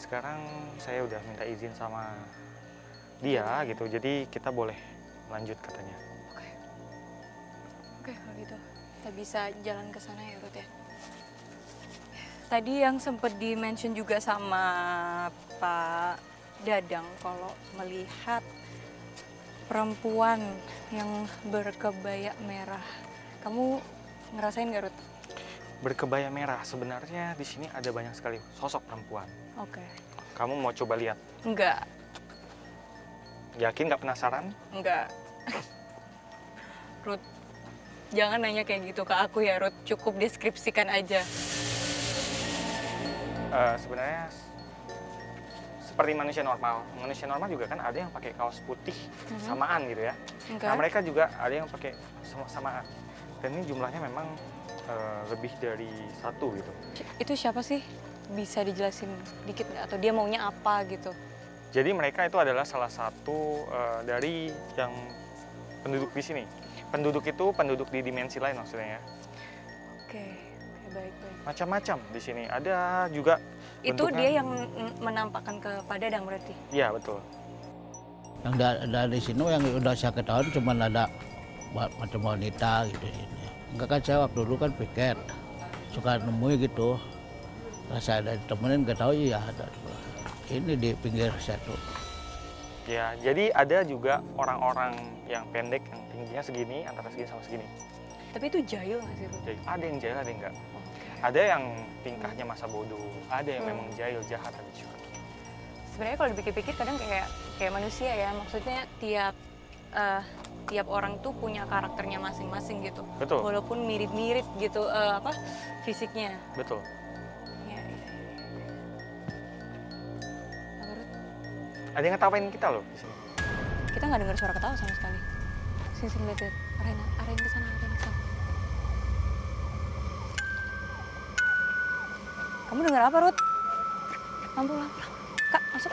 sekarang saya udah minta izin sama dia gitu, jadi kita boleh lanjut katanya. Oke, kalau gitu kita bisa jalan ke sana ya, Ruth ya. Tadi yang sempat di-mention juga sama Pak Dadang kalau melihat perempuan yang berkebaya merah. Kamu ngerasain nggak, Ruth? Berkebaya merah, sebenarnya di sini ada banyak sekali sosok perempuan. Oke. Kamu mau coba lihat? Enggak. Yakin nggak penasaran? Enggak. Ruth, jangan nanya kayak gitu ke aku ya, Ruth. Cukup deskripsikan aja. Sebenarnya seperti manusia normal. Manusia normal juga kan ada yang pakai kaos putih samaan gitu ya. Nah, mereka juga ada yang pakai samaan. Dan ini jumlahnya memang lebih dari satu gitu. Itu siapa sih? Bisa dijelasin dikit nggak? Atau dia maunya apa gitu? Jadi mereka itu adalah salah satu dari yang penduduk di sini. Penduduk itu penduduk di dimensi lain maksudnya ya. Oke, baik. Macam-macam di sini. Ada juga itu bentuknya. Dia yang menampakkan ke Pak Dadang berarti? Iya, betul. Yang dari sini yang udah saya ketahui cuma ada macam wanita gitu. Enggak kan saya waktu dulu kan piket, suka nemui gitu. Nah, saya ada ditemenin nggak tahu ya ada. Ini di pinggir satu. Ya, jadi ada juga orang-orang yang pendek yang tingginya segini, antara segini sama segini. Tapi itu jahil nggak sih, Ruth? Ada yang jahil, ada yang enggak. Okay. Ada yang tingkahnya masa bodoh, ada yang memang jahil, jahat, ada juga. Sebenarnya kalau dipikir-pikir kadang kayak manusia ya, maksudnya tiap orang tuh punya karakternya masing-masing gitu. Betul. Walaupun mirip-mirip gitu fisiknya. Betul. Iya. Apa, Ruth? Ada yang ngetawain kita loh di sini. Kita nggak dengar suara ketawa sama sekali. Sini lihat. Arahin ke sana, Kamu dengar apa, Ruth? Lampu. Kak, masuk.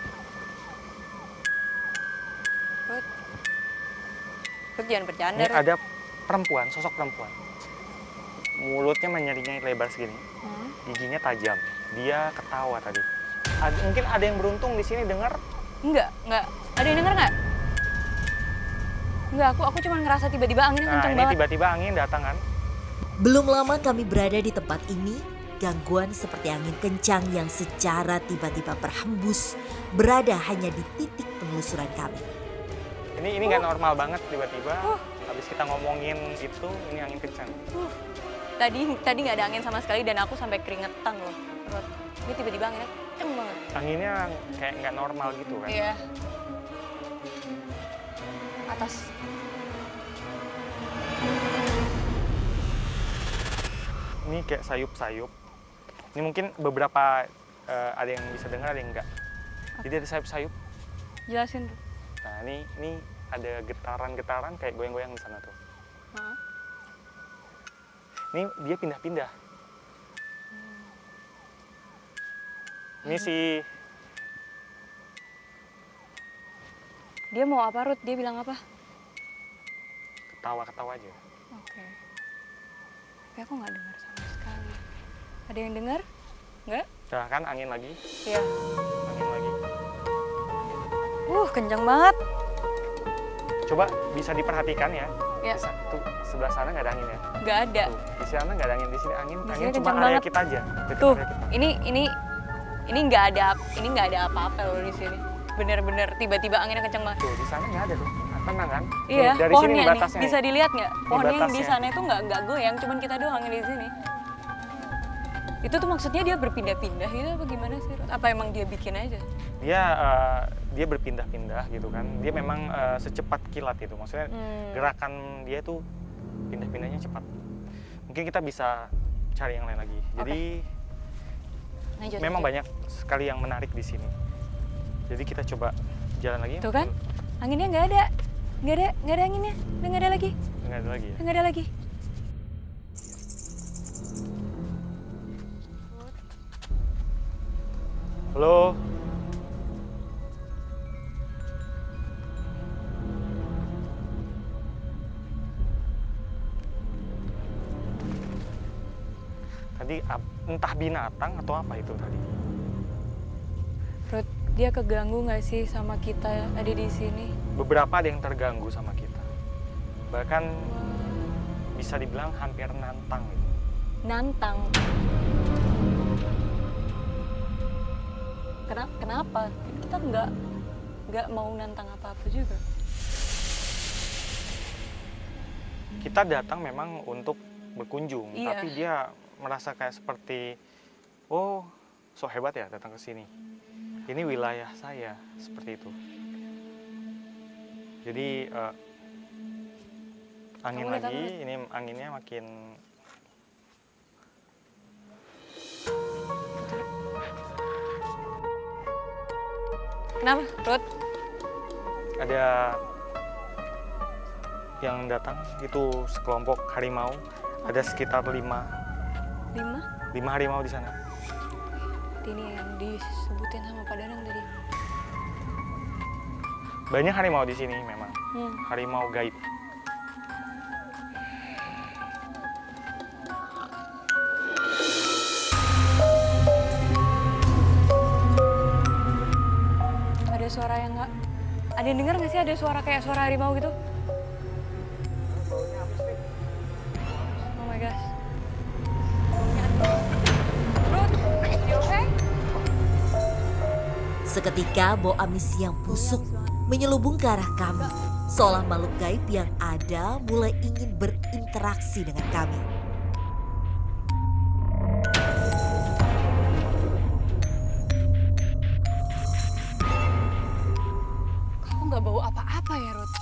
Ruth jangan bercanda. Ini ada perempuan, sosok perempuan. Mulutnya menyeringai lebar segini. Giginya tajam. Dia ketawa tadi. Mungkin ada yang beruntung di sini dengar? Enggak. Ada yang dengar nggak? Enggak, aku cuma ngerasa tiba-tiba anginnya kenceng banget. Nah, ini tiba-tiba angin datang kan? Belum lama kami berada di tempat ini, gangguan seperti angin kencang yang secara tiba-tiba berhembus berada hanya di titik penelusuran kami. Ini nggak normal banget tiba-tiba. Habis kita ngomongin itu, ini angin kencang. Tadi nggak ada angin sama sekali dan aku sampai keringetan loh. Ini tiba-tiba anginnya kenceng banget. Anginnya kayak nggak normal gitu kan? Iya. Atas. Ini kayak sayup-sayup. Ini mungkin beberapa ada yang bisa dengar, ada yang enggak. Jadi ada sayup-sayup. Jelasin tuh. Nah, ini ada getaran-getaran kayak goyang-goyang di sana tuh. Ini dia pindah-pindah. Ini si... Dia mau apa, Ruth? Dia bilang apa? Ketawa-ketawa aja. Oke. Tapi aku nggak dengar sama sekali. Ada yang dengar? Nggak? Nah, kan angin lagi. Iya. Angin lagi. Kencang banget. Coba bisa diperhatikan ya. Ya. Tuh, sebelah sana nggak ada angin ya? Nggak ada. Tuh, di sana nggak ada angin, di sini angin cuma kencang area banget. kita aja. Tuh, Area kita. ini nggak ada apa-apa loh di sini. Bener-bener tiba-tiba anginnya kencang banget. Tuh, di sana nggak ada tuh. Tenang kan? Iya, dari pohonnya sini nih, batasnya bisa dilihat nggak? Pohonnya yang di batasnya. sana itu nggak goyang, cuman kita doang yang di sini. Itu tuh maksudnya dia berpindah-pindah gitu apa gimana sih? Apa emang dia bikin aja? Dia berpindah-pindah gitu kan. Dia memang secepat kilat gitu. Maksudnya gerakan dia tuh pindah-pindahnya cepat. Mungkin kita bisa cari yang lain lagi. Jadi memang banyak sekali yang menarik di sini. Jadi kita coba jalan lagi. Tuh kan? Anginnya nggak ada. Nggak ada anginnya. Udah nggak ada lagi. Nggak ada lagi ya? Nggak ada lagi. Halo? Tadi entah binatang atau apa itu tadi. Dia keganggu nggak sih sama kita ada di sini? Beberapa ada yang terganggu sama kita. Bahkan bisa dibilang hampir nantang gitu. Nantang. Kenapa? Kita nggak mau nantang apa-apa juga. Kita datang memang untuk berkunjung, Iya. tapi dia merasa kayak seperti, oh, so hebat ya datang ke sini. Ini wilayah saya, seperti itu. Jadi angin Kamu lihat lagi, apa? ini anginnya makin Kenapa, Ruth? ada yang datang itu sekelompok harimau. Ada sekitar 5 5? harimau di sana. Ini yang disebutin sama Pak Danang tadi. Banyak harimau di sini memang. Harimau gaib. Ada suara yang nggak... Ada yang dengar nggak sih ada suara kayak suara harimau gitu? Oh my gosh. Ruth, you okay? Seketika bau amis yang busuk menyelubung ke arah kami. Seolah makhluk gaib yang ada mulai ingin berinteraksi dengan kami. Aku nggak bau apa-apa ya, Ruth.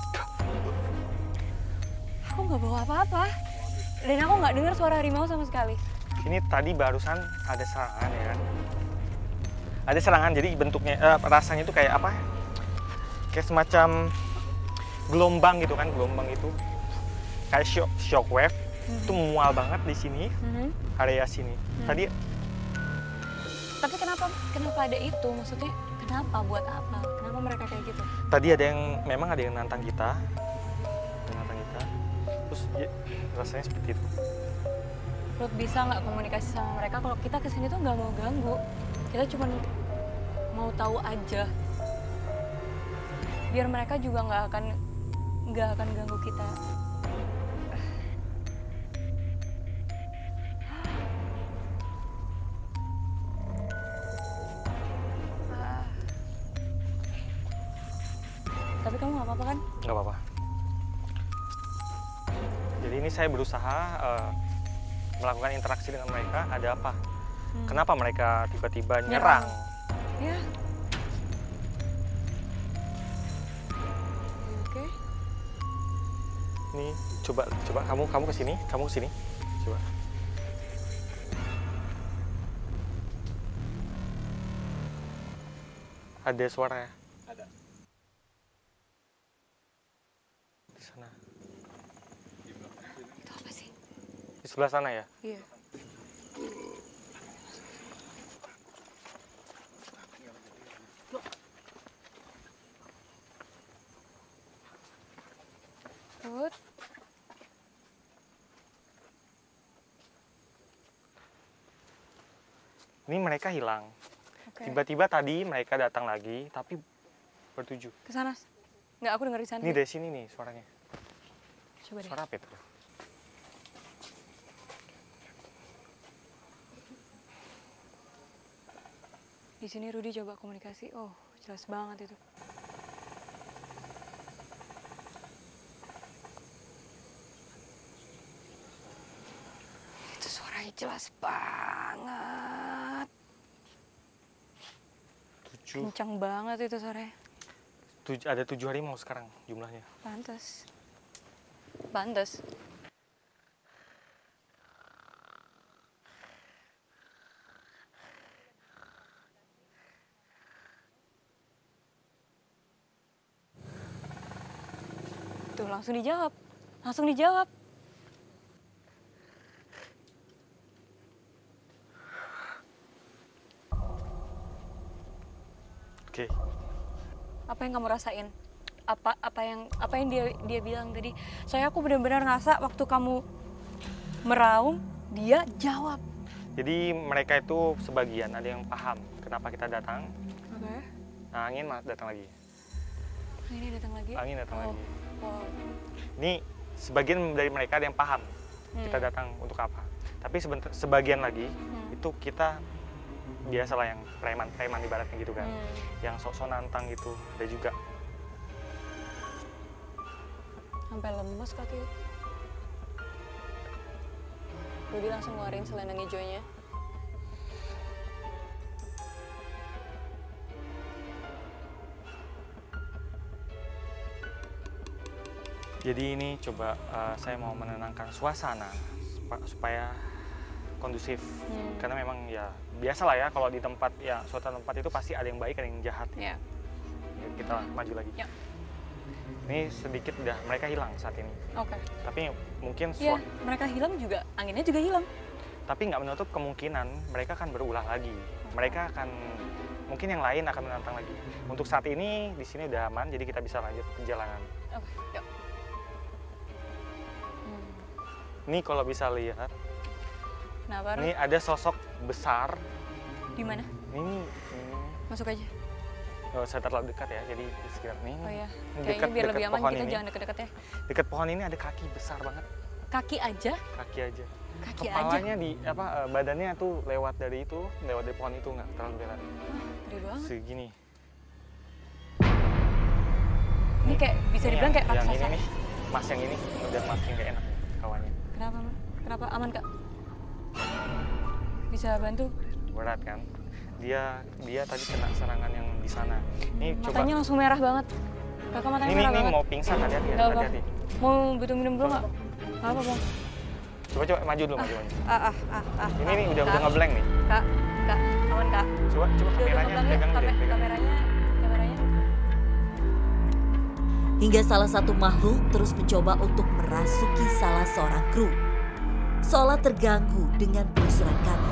Aku nggak bau apa-apa. Dan aku nggak dengar suara harimau sama sekali. Ini tadi barusan ada serangan ya kan? Ada serangan, jadi bentuknya, rasanya itu kayak apa? Kayak semacam gelombang gitu kan, gelombang itu kayak shock wave. Itu mual banget di sini, area sini. Tadi Tapi kenapa ada itu? Maksudnya kenapa? Buat apa? Kenapa mereka kayak gitu? tadi ada yang memang ada yang nantang kita. Terus ya, rasanya seperti itu. Ruth, bisa nggak komunikasi sama mereka kalau kita kesini tuh nggak mau ganggu, kita cuma mau tahu aja, biar mereka juga nggak akan ganggu kita. Tapi kamu nggak apa-apa kan? Nggak apa-apa. Jadi ini saya berusaha melakukan interaksi dengan mereka. Ada apa? Kenapa mereka tiba-tiba nyerang? Ya. Oke. Nih, coba kamu kesini, coba. Ada suara ya? Ada. Di sana. Itu apa sih? Di sebelah sana ya? Iya. Ruth, Ini mereka hilang. oke. Tiba-tiba tadi mereka datang lagi, tapi bertujuh. Ke sana. Nggak, aku denger di sana. Ini dari sini nih suaranya. Coba deh. Suara apa itu? Di sini Rudy coba komunikasi. Oh, jelas banget itu. Itu suaranya jelas banget. 7. Kencang banget itu suaranya. Ada 7 harimau sekarang jumlahnya. Pantes. Pantes. Tuh, langsung dijawab. Langsung dijawab. Oke. Apa yang kamu rasain? Apa yang dia bilang tadi? Soalnya aku benar-benar ngerasa waktu kamu meraung, dia jawab. Jadi mereka itu sebagian ada yang paham kenapa kita datang. Oke. Nah, angin datang lagi. Ini datang lagi. Angin datang lagi. Wow. Ini sebagian dari mereka ada yang paham kita datang untuk apa. Tapi sebagian lagi itu kita biasalah yang preman ibaratnya gitu kan. Yang sok-sok nantang gitu ada juga. Sampai lemes kaki. Rudy langsung ngeluarin selendang hijaunya. Jadi ini coba saya mau menenangkan suasana supaya kondusif. Karena memang ya biasa lah ya kalau di tempat ya suatu tempat itu pasti ada yang baik ada yang jahat. Ya. Kita maju lagi. Ya. Ini sedikit udah mereka hilang saat ini. Oke. Tapi mungkin Iya, mereka hilang juga, anginnya juga hilang. tapi nggak menutup kemungkinan mereka akan berulah lagi. Mereka akan mungkin yang lain akan menantang lagi. Untuk saat ini di sini udah aman, jadi kita bisa lanjut perjalanan. Oke, yuk. Ini kalau bisa lihat, Kenapa? ini ada sosok besar. Di mana? Ini Masuk aja. nggak usah terlalu dekat ya, jadi di sekitar ini. Oh ya, Ini kayaknya biar lebih aman pohon kita ini. jangan deket-deket ya. Dekat pohon ini ada kaki besar banget, Kaki aja? kaki aja. Kaki Kepalanya di apa badannya tuh lewat dari pohon itu nggak terlalu berat. Gede banget. Segini. Ini kayak bisa dibilang kayak yang raksasa. ini nih, mas yang ini udah makin gak enak kawannya. Kenapa, Man? Kenapa? Aman, Kak? Bisa bantu? Berat kan? Dia tadi kena serangan yang di sana. Ini coba. Matanya langsung merah banget. Kakak matanya Ini merah banget. mau pingsan, hati-hati. Gak apa. Hati-hati. Mau butuh minum dulu nggak? Nggak apa, Bang. Coba maju dulu, maju. Ini Kak, nih udah ngeblank nih. Kak, aman, Kak. Coba Udah kameranya ngeblank ya? pegang deh, pegang. Kameranya. Hingga salah satu makhluk terus mencoba untuk merasuki salah seorang kru. Seolah terganggu dengan penelusuran kami.